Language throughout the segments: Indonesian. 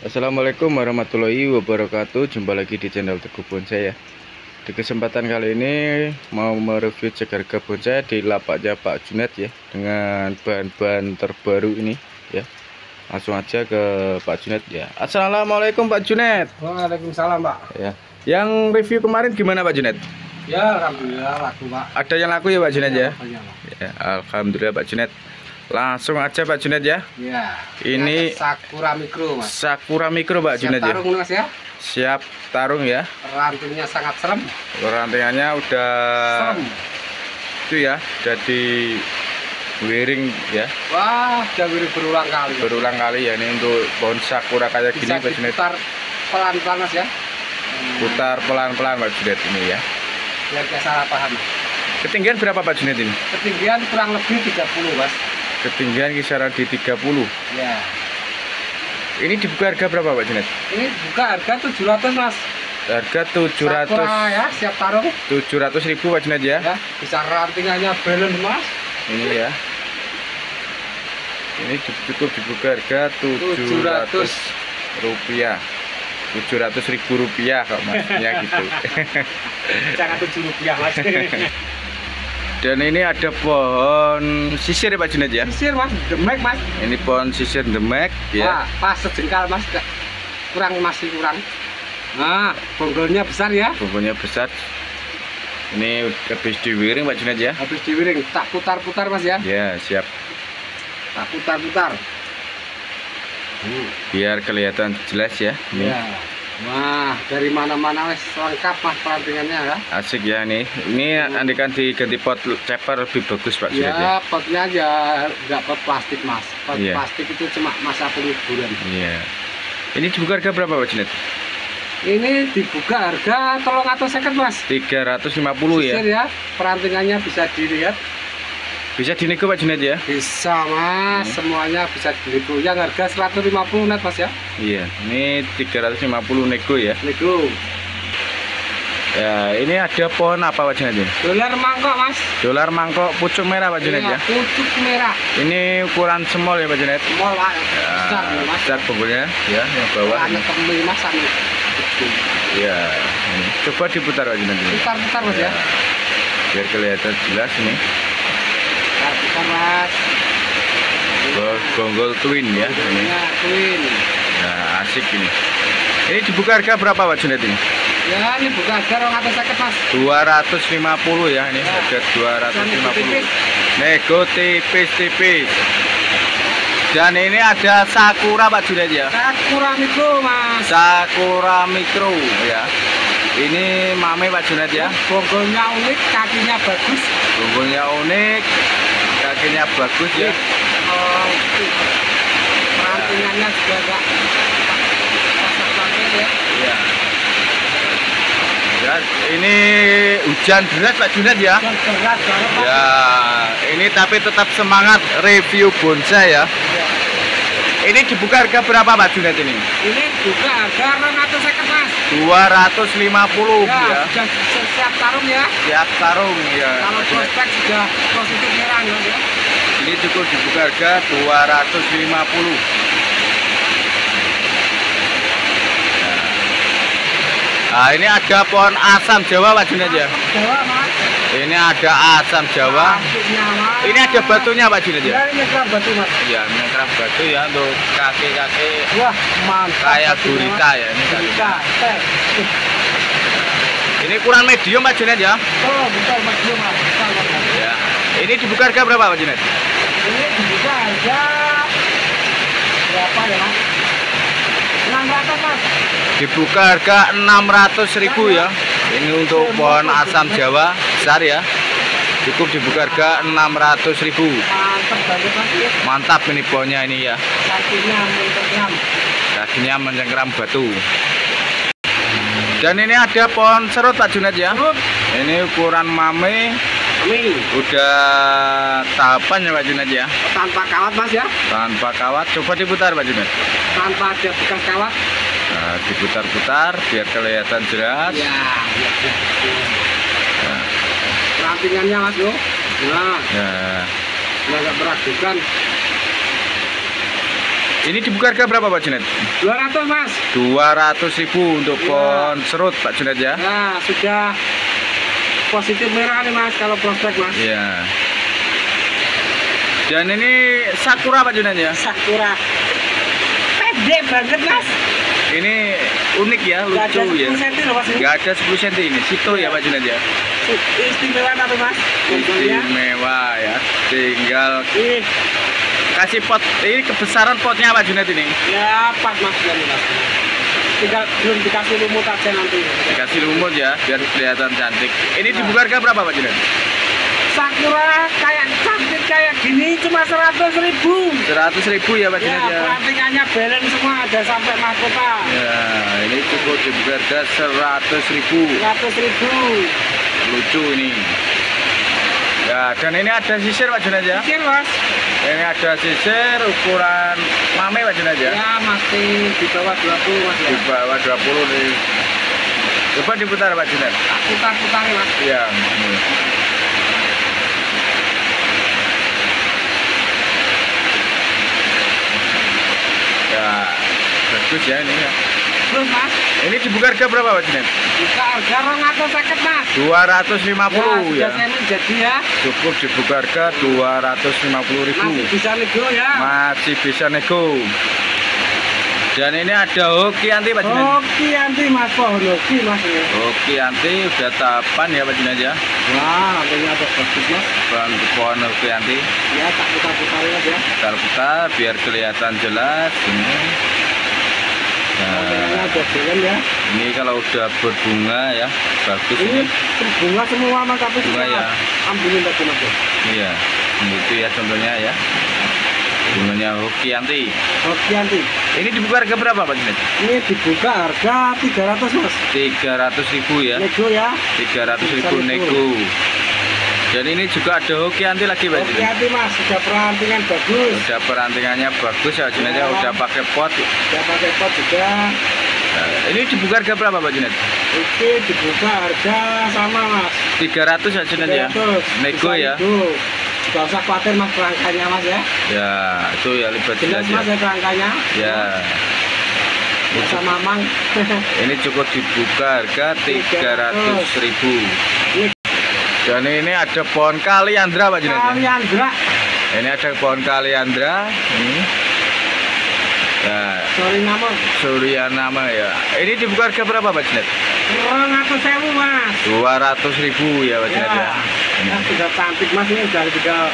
Assalamualaikum warahmatullahi wabarakatuh. Jumpa lagi di channel Teguh Bonsai ya. Di kesempatan kali ini mau mereview cegarga bonsai di lapaknya Pak Junet ya, dengan bahan-bahan terbaru ini ya. Langsung aja ke Pak Junet ya. Assalamualaikum Pak Junet. Waalaikumsalam, Pak. Ya. Yang review kemarin gimana Pak Junet? Ya, alhamdulillah laku, Pak. Ada yang laku ya Pak Junet ya? Banyak, Pak. Ya, alhamdulillah Pak Junet. Langsung aja Pak Junet ya. Ya. Ini Sakura Mikro, Mas. Sakura Mikro Pak Siap Junet ya. tarung, Mas ya. Siap tarung ya. Rantingnya sangat serem. Rantingannya udah Serem. itu ya, jadi wiring ya, Wah, udah berulang kali. berulang kali ya. Ini untuk pohon sakura kayak Bisa gini Pak Junet. diputar pelan-pelan, Mas ya. Putar pelan-pelan Pak Junet ini ya. Biar gak salah paham. Ketinggian berapa Pak Junet ini? Ketinggian kurang lebih 30, Mas. Ketinggian kisaran di 30. Ya. Ini dibuka harga berapa Pak Junet? Ini buka harga 700, Mas. Harga 700. Sakura ya, siap tarung. 700.000 Pak Junet ya. Ya, bisa rantingannya balance, Mas. Ini ya. Ini cukup dibuka harga 700 rupiah. 700.000 rupiah kalau maksudnya gitu. Jangan 7 rupiah, Mas. Dan ini ada pohon sisir ya Pak Junet ya. Sisir, Mas, demek, Mas. Ini pohon sisir demek ya. Wah, pas sejengkal, Mas. Masih kurang. Nah, bonggolnya besar ya. Bumbunya besar. Ini habis diwiring Pak Junet ya. Habis diwiring, tak putar-putar, Mas ya. Ya siap. Tak putar-putar. Biar kelihatan jelas ya. Ini Ya. Wah, dari mana-mana wes lengkap, Mas, perantingannya ya. asik ya nih. Ini andikan diganti pot ceper lebih bagus Pak Junet ya. Ya, potnya aja nggak pot plastik, Mas. Pot Iya. plastik itu cuma masa penghiburan. Iya. Ini dibuka harga berapa Pak Junet? Ini dibuka harga 350, Mas. 350 ya. Sisir ya, perantingannya bisa dilihat. Bisa dinego Pak Junet ya. Bisa, Mas, semuanya bisa dinego. Yang harga 150 net, Mas ya. Iya. Ini 350 nego ya. Nego. Ya, ini ada pohon apa Pak Junet ini? Dolar mangkok, Mas. Dolar mangkok pucuk merah Pak Junet Iya, ya. pucuk merah. Ini ukuran small ya Pak Junet. Mall, Pak. Besar ya, Mas. Besar bumbunya ya, yang bawah. Ada kembali, Mas, anu. Ya, ini. Coba diputar Pak Junet ini. Putar-putar, Mas ya. Biar kelihatan jelas ini. Putar, Mas. Gonggol twin ya ini. Nah, Queen. Nah, asik ini. Ini dibuka harga berapa Pak Junet ini? Ya, ini buka harga 250, Mas. 250 ya ini. Ya. Ada 250. Tipis. Nego tipis-tipis. Dan ini ada sakura Pak Junet ya. Sakura Mikro, Mas. Sakura Mikro ya. Ini mame Pak Junet ya. Bonggolnya unik, kakinya bagus. Bumbunya unik, kakinya bagus ya. Oh, perantingannya juga agak pasar banget ya. Iya. Ya, ini hujan deras Pak Junet ya. Dan berat banget, Mas. Ya, ini tapi tetap semangat review bonsai ya. Ya. Ini dibuka harga berapa Pak Junet ini? Ini juga harga 250, Mas. 250 ya. Ya, sudah siap tarung ya. Siap tarung ya. Kalau Pak Junet. prospek sudah positif merah ya. Ini cukup dibuka harga 250. Nah, ini ada pohon asam Jawa Pak Junet ya. Jawa, Mas. Ini ada asam Jawa. Cantiknya, Mas. Ini ada batunya Pak Junet ya. Ya, ini kerap batu, Mas. Ya, menyerap batu ya untuk kaki-kaki Wah, mantap. kayak batunya, gurita Mas. ya ini. Gurita, teh. Ini ukuran medium Pak Junet ya. Oh, betul, Mas. Betul, Mas. Betul, Mas. Ya. Ini dibuka harga berapa Pak Junet? Ini dibuka harga berapa ya, Mas? 600, Mas. Dibuka harga 600.000 ya. Ini untuk pohon asam Jawa besar ya. Cukup dibuka harga 600.000. Mantap banget, Mas. Mantap ini pohonnya ini ya. Kakinya mencengkram. Kakinya mencengkram batu. Dan ini ada pohon serut Pak Junet ya. Terus, Ini ukuran mame, ini udah tahapan ya Pak Junet ya. tanpa kawat, Mas ya. Tanpa kawat. Coba diputar Pak Junet. Tanpa ada bekas kawat. Nah, diputar-putar biar kelihatan jelas. Ya, rantingannya, Mas, yo. Nah, Ya. agak meragukan. Ini dibuka harga berapa Pak Junet? 200 Mas. 200.000 untuk pohon serut Pak Junet ya. Nah, sudah positif merah nih Mas kalau prospek Mas. Iya. Dan ini sakura Pak Junet ya. Sakura. Pede banget Mas. Ini unik ya, lucu Gak ada 10 ya. cm loh Mas. Gak ada 10 cm ini, situ ya Pak Junet ya. Istimewa tapi Mas. Contohnya. Istimewa ya. Tinggal Ih, kasih pot. Ini kebesaran potnya Pak Junet ini. ya pas Mas ini Mas. Tinggal belum dikasih lumut aja nanti. Dikasih lumut ya, biar kelihatan cantik. Ini dibuka harga berapa Pak Junet? Sakura kayak cantik kayak gini cuma 100.000. 100.000 ya Pak Ya, Junet ya. pelantikannya balance semua ada sampai mahkota. Ya, ini cukup dibuka harga 100.000. 100.000. Lucu ini. Ya, dan ini ada sisir Pak Junet ya. Pikir Mas. Ini ada sisir ukuran mame Pak Junet ya. Ya masih di bawah 20 Mas ya. Di bawah 20 nih. Coba diputar Pak Junet. Putar-putar Mas. Iya. Ya, bagus ya ini ya. Terus Mas, Ini dibuka harga berapa Pak Junet? bisa harga 250 Mas. 250 ya. Sudah semi jadi ya. Cukup dibuka harga 250.000. Masih bisa nego ya. Masih bisa nego. Dan ini ada hoki anti Pak Junet. Oke anti Mas, pohon oke Mas ini. Hoki anti udah tahapan ya Pak Junet ya. Wah, nantinya ada bagus Mas. Pohon hoki anti. Ya tak putar-putarin aja. Putar-putar biar kelihatan jelas ini. Nah, Ini ada balance ya. ini kalau udah berbunga ya bagus Ini ini. bunga semua Mas, tapi Bunga ya. ambilin tadi Mas. Iya, itu ya contohnya ya. Bunganya hoki anti. Oke anti. Ini dibuka harga berapa Pak Junet? Ini dibuka harga 300 Mas. 300.000 ya. Nego ya. 300.000 nego. Dan ini juga ada hoki anti lagi Pak Oke Junet. anti Mas, sudah perantingan bagus. Udah perantingannya bagus ya Pak Junet ya. Udah pakai pot. Sudah pakai pot juga. Nah, ini dibuka harga berapa Pak Junet? Oke, dibuka harga sama Mas. 300 ya Junet ya. 300. Nego Bisa ya. nego. Gak usah khawatir Mas kerangkanya Mas ya. Ya, itu ya lebih Jelas jelas Mas ya. ya kerangkanya. Ya. Masa mamang. Ini cukup dibuka harga 300.000. Dan ini ada pohon kaliandra Pak Junet. Kalian gerak. Ini ada pohon kaliandra. Ini. Nah, Sorry nama. Suryanama ya. Ini dibuka harga berapa Pak Junet? 200.000 Mas. 200.000 ya Pak Junet ya. Ya, sudah cantik Mas ini udah tinggal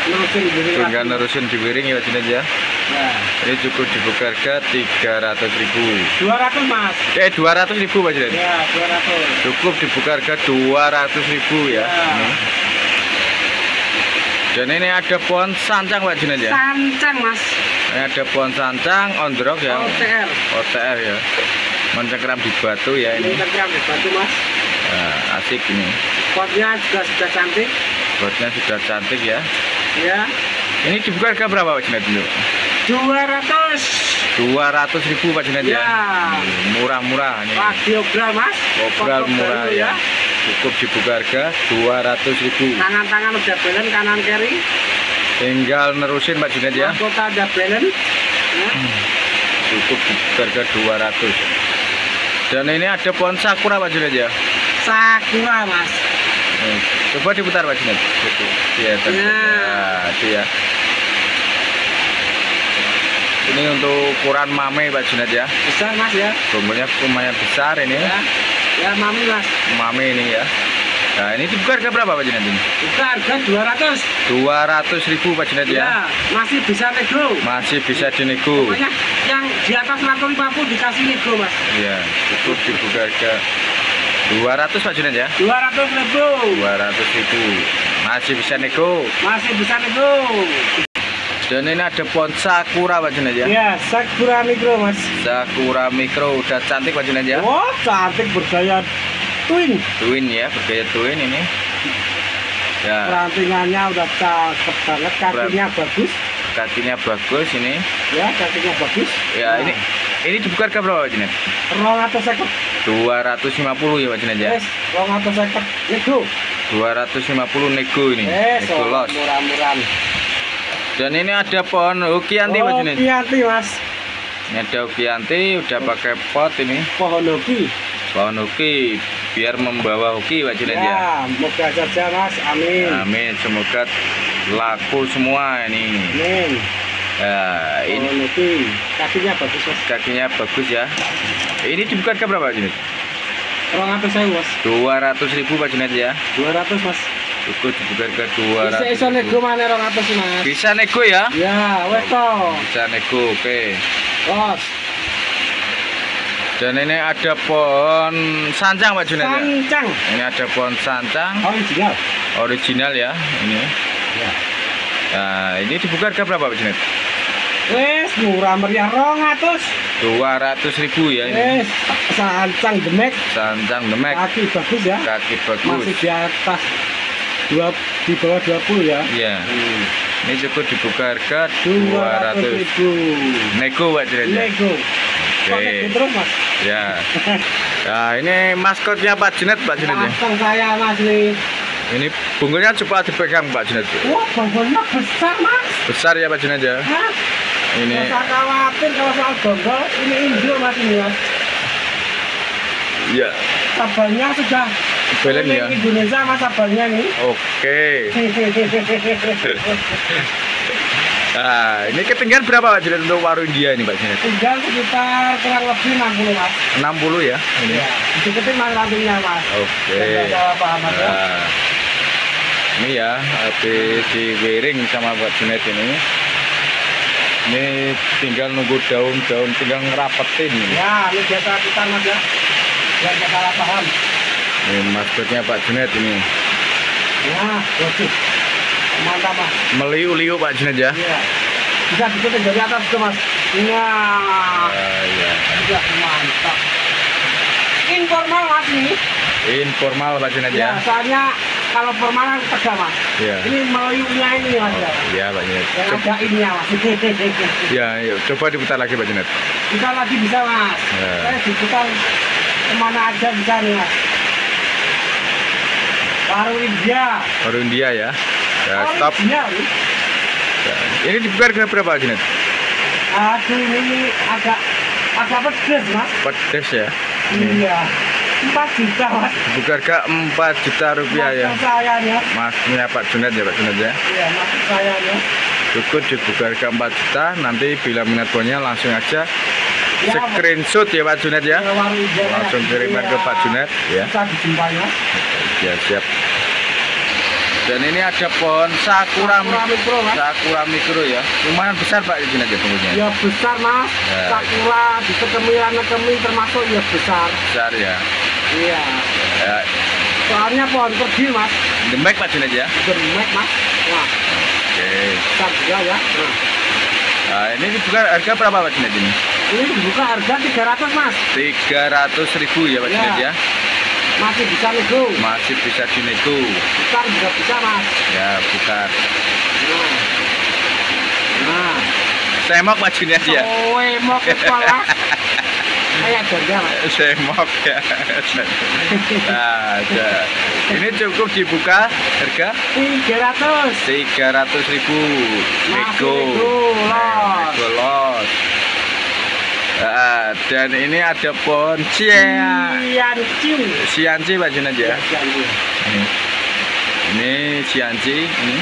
nerusin di sini. Tinggal nerusin di piring ya Pak Junet ya. Ya. Ini cukup dibuka harga 300.000. 200 Mas. 200.000 Pak Junet. Ya, 200. Cukup dibuka harga 200.000 ya. Ya. Ini. Dan ini ada pohon sancang Pak Junet ya. Sancang Mas. Ini ada pohon sancang on the rock ya. OTR. OTR ya. Mencengkeram di batu ya Ini ini. terkiram di batu Mas. Nah, asik ini. Potnya juga sudah cantik. Botnya sudah cantik ya. Ya. Ini dibuka harga berapa Pak Junet dulu? 200. 200.000 Pak Junet ya. Ya. Murah-murah ini. Radiobral Mas. Obral Foto murah baru ya. Cukup dibuka harga 200.000. Tangan-tangan udah balance kanan kiri. Tinggal nerusin Pak Junet ya. Mahkota ada balance. Ya. Cukup dibuka harga 200. Dan ini ada pohon sakura Pak Junet ya. Sakura Mas. Nih, coba diputar Pak Junet. Gitu. Ya, Ya. itu ya. Ini untuk ukuran mame Pak Junet ya. Besar Mas ya. Bombolnya lumayan besar ini. Ya. Ya mami Mas. Mame ini ya. Nah, ini dibuka harga berapa Pak Junet ini? Buka harga 200. 200.000 Pak Junet ya. Ya, masih bisa nego. Masih bisa dinego. Pokoknya yang di atas 150 dikasih nego Mas. Iya, cukup dibuka harga 200 Pak Junet ya. 200.000. 200.000. Masih bisa nego. Masih bisa nego. Dan ini ada pohon sakura Pak Junet ya. Ya, Sakura mikro Mas. Sakura mikro udah cantik Pak Junet ya. Oh, cantik bergaya twin. Twin ya, bergaya twin ini. Ya, Perantingannya udah cakep banget, kakinya bagus. kakinya bagus ini. Ya, kakinya bagus. Ya, Nah, ini dibuka harga berapa Pak Junet? 250. 250 ya Pak Junet ya. Yes, 250 nego. 250 nego ini. Yes, Nego los. murah-murahan. Dan ini ada pohon Hokianti Pak Junet. Hokianti Mas. Ini ada Hokianti, udah pakai pot ini. Pohon hoki. Pohon hoki biar membawa hoki Pak Junet ya. Ya, moga saja Mas. Amin. Amin, semoga laku semua ini. Amin. Nah, ini Pohon hoki. Kakinya bagus Mas. kakinya bagus ya. Ini dibuka ke berapa Pak Junet? 200.000 Mas. 200.000 Pak Junet ya. 200 Mas. Cukup dibuka ke Bisa 200. iso nego mana 200 Mas. Bisa nego ya? Ya, wes toh. Bisa nego, oke. Bos. Dan ini ada pohon sancang Pak Junet ya. Sancang. Ini ada pohon sancang Original. original ya ini. Ya. Nah, ini dibuka harga berapa Pak Junet? Wes murah meriah 200. 200.000 ya ini. Wes sancang demek. Sancang demek, Kaki bagus ya. kaki Masih bagus. di atas di bawah 20 ya. Iya. Ini cukup dibuka harga 200.000. 200. Nego Pak Junet ya. Nego. Oke. Pakai terus Mas. Ya. Nah, ini maskotnya Pak Junet ya. Langsung saya Mas nih. Ini bungkusnya coba dipegang Pak Junet. Wah, bonggolnya besar Mas. Besar ya Pak Junet ya. Hah? Ini Nggak usah khawatir kalau soal bonggol, ini Indo Mas ini Mas. ya Sabarnya sudah belen ya. keliling Indonesia Mas sabarnya nih. Oke. Nah, ini ketinggian berapa Pak Junet untuk warung India ini Pak Junet? Tinggal sekitar kurang lebih 60 Mas. 60 ya ini. Ya, deketin Mas rantingnya Mas. Oke. Nggak ada apa-apa Mas ya. Nah, ini ya habis diwiring sama Pak Junet ini. Ini tinggal nunggu daun-daun, tinggal ngerapetin. Ya, ini biasa kita Mas ya. Biar nggak salah paham. Ini maskotnya Pak Junet ini. Nah, bagus. Mantap Mas. Meliu-liu Pak Junet ya. Iya. Bisa deketin dari atas tuh Mas. Nah, Ya. sudah mantap. Informal Mas ini. Informal Pak Junet Ya, ya. soalnya kalau formal kan tegang Mas. Iya. Ini meliunya ini Mas ya. Iya Pak Junet. Yang ada ininya Mas. Ya, yuk, coba diputar lagi Pak Junet. Bisa lagi bisa Mas. Ya. Saya diputar kemana aja bisa nih Mas. Baru India. Baru India ya. Ya, stop. Original nih. Ya. Ini dibuka harga berapa Pak Junet? Aduh ini agak pedes Mas. Pedes ya. Ini Iya. 4 juta Mas. dibuka harga 4 juta rupiah ya. Maksud saya ya. Masnya Pak Junet ya Pak Junet ya. Iya, maksud saya ya. Cukup dibuka harga 4 juta. Nanti bila minat bonnya langsung aja Ya, screenshot ya Pak Junet ya. warung India Langsung kirimkan ke Pak Junet ya. Bisa dijumpai Mas. Ya siap. Dan ini ada pohon sakura mikro Mas. sakura mikro ya. Lumayan besar Pak Junet ya bungkusnya. Ya besar Mas. Ya. Sakura dikekemi termasuk ya besar. Besar ya. Iya. Ya. Soalnya pohon pergi Mas. Demek Pak Junet ya. Demek Mas. Wah, Oke. besar juga ya. Nah, Nah, ini dibuka harga berapa Pak Junet ini? ini dibuka harga 300 Mas. 300.000 ya Pak Ya. Junet ya. Masih bisa nego. Masih bisa dinego. Besar juga bisa Mas. Ya, bukan. Nah. Nah. Semok Pak Junet ya. Kowe mau ke sekolah. Kayak ganda Mas. Semok ya. Nah, ada. Ini cukup dibuka harga 300. 300.000. Nego. nego, los. Nego los. Nah, dan ini ada pohon Cianciu. sianci Pak Junet ya. Cianciu. Ini sianci ini.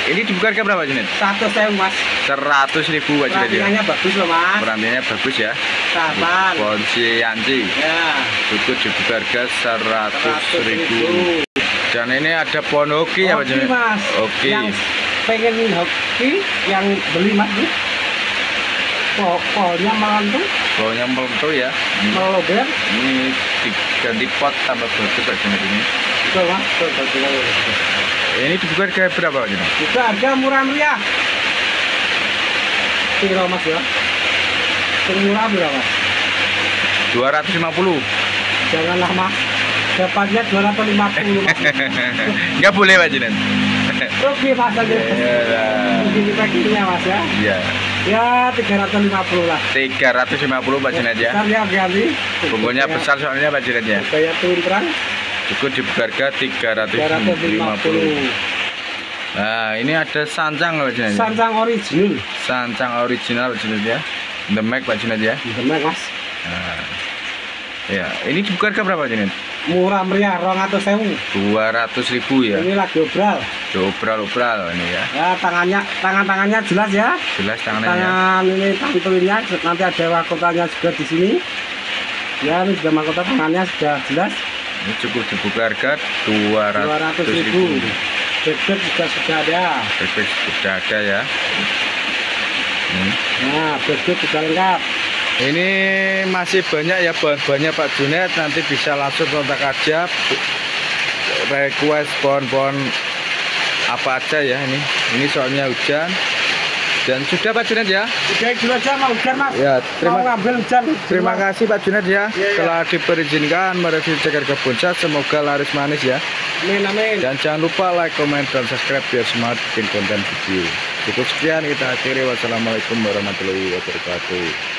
Ini dibuka harga berapa Junet? 100.000 Mas. 100.000 Pak Junet ya. Rantingannya bagus loh Mas. Perantinnya bagus ya. Sabar. Pohon sianci. Ya. Cukup dibuka harga 100.000. Dan ini ada pohon hoki ya Pak Hoki Junet. Mas. Oke. Yang pengen hoki yang beli Mas nih. Pohonnya melentung, Pohonnya melentur ya. melober. Ini diganti pot tambah bagus Pak Junet ini. Betul Mas. Betul. Ini dibuka harga berapa Pak Junet? Juga harga murah meriah. Piro Mas ya? Yang murah berapa? 250. Janganlah Mas. Dapatnya 250 Mas. Enggak boleh Pak Junet. Rugi Mas aja. Iya. Begini packingnya Mas ya. Iya. Ya 350 lah. 350 Pak Junet ya. Besar ya ganti. Bungkusnya besar soalnya Pak Junet ya. Kayak turun terang. Cukup dibuka harga 350. 350. Nah, ini ada sancang loh Junet. Sancang original. Sancang original Junet ya. Demek Pak Junet ya. Demek Mas. Nah, ya, ini dibuka harga berapa Junet? Murah meriah 200.000. 200.000 ya. Ini lagi obral. Obral ini ya. Ya, tangannya jelas ya. Jelas tangannya. Tangan ini tampilnya nanti ada mahkotanya juga di sini. Ya, ini sudah mahkota tangannya sudah jelas. Ini cukup dibuka harga 200.000. Bebek juga sudah ada. Bebek sudah ada ya. Nah, bebek juga lengkap. Ini masih banyak ya bahan-bahannya Pak Junet. Nanti bisa langsung kontak aja. Request pohon-pohon apa aja ya ini. Ini soalnya hujan. Dan sudah Pak Junet ya. Udah dulu aja mau hujan Mas. Ya, Mau ngambil hujan. terima kasih Pak Junet ya. Iya. Telah diperizinkan mereview ceker kebun saya. Semoga laris manis ya. Amin. Dan jangan lupa like, comment, dan subscribe biar semangat bikin konten video. Cukup sekian kita akhiri. Wassalamualaikum warahmatullahi wabarakatuh.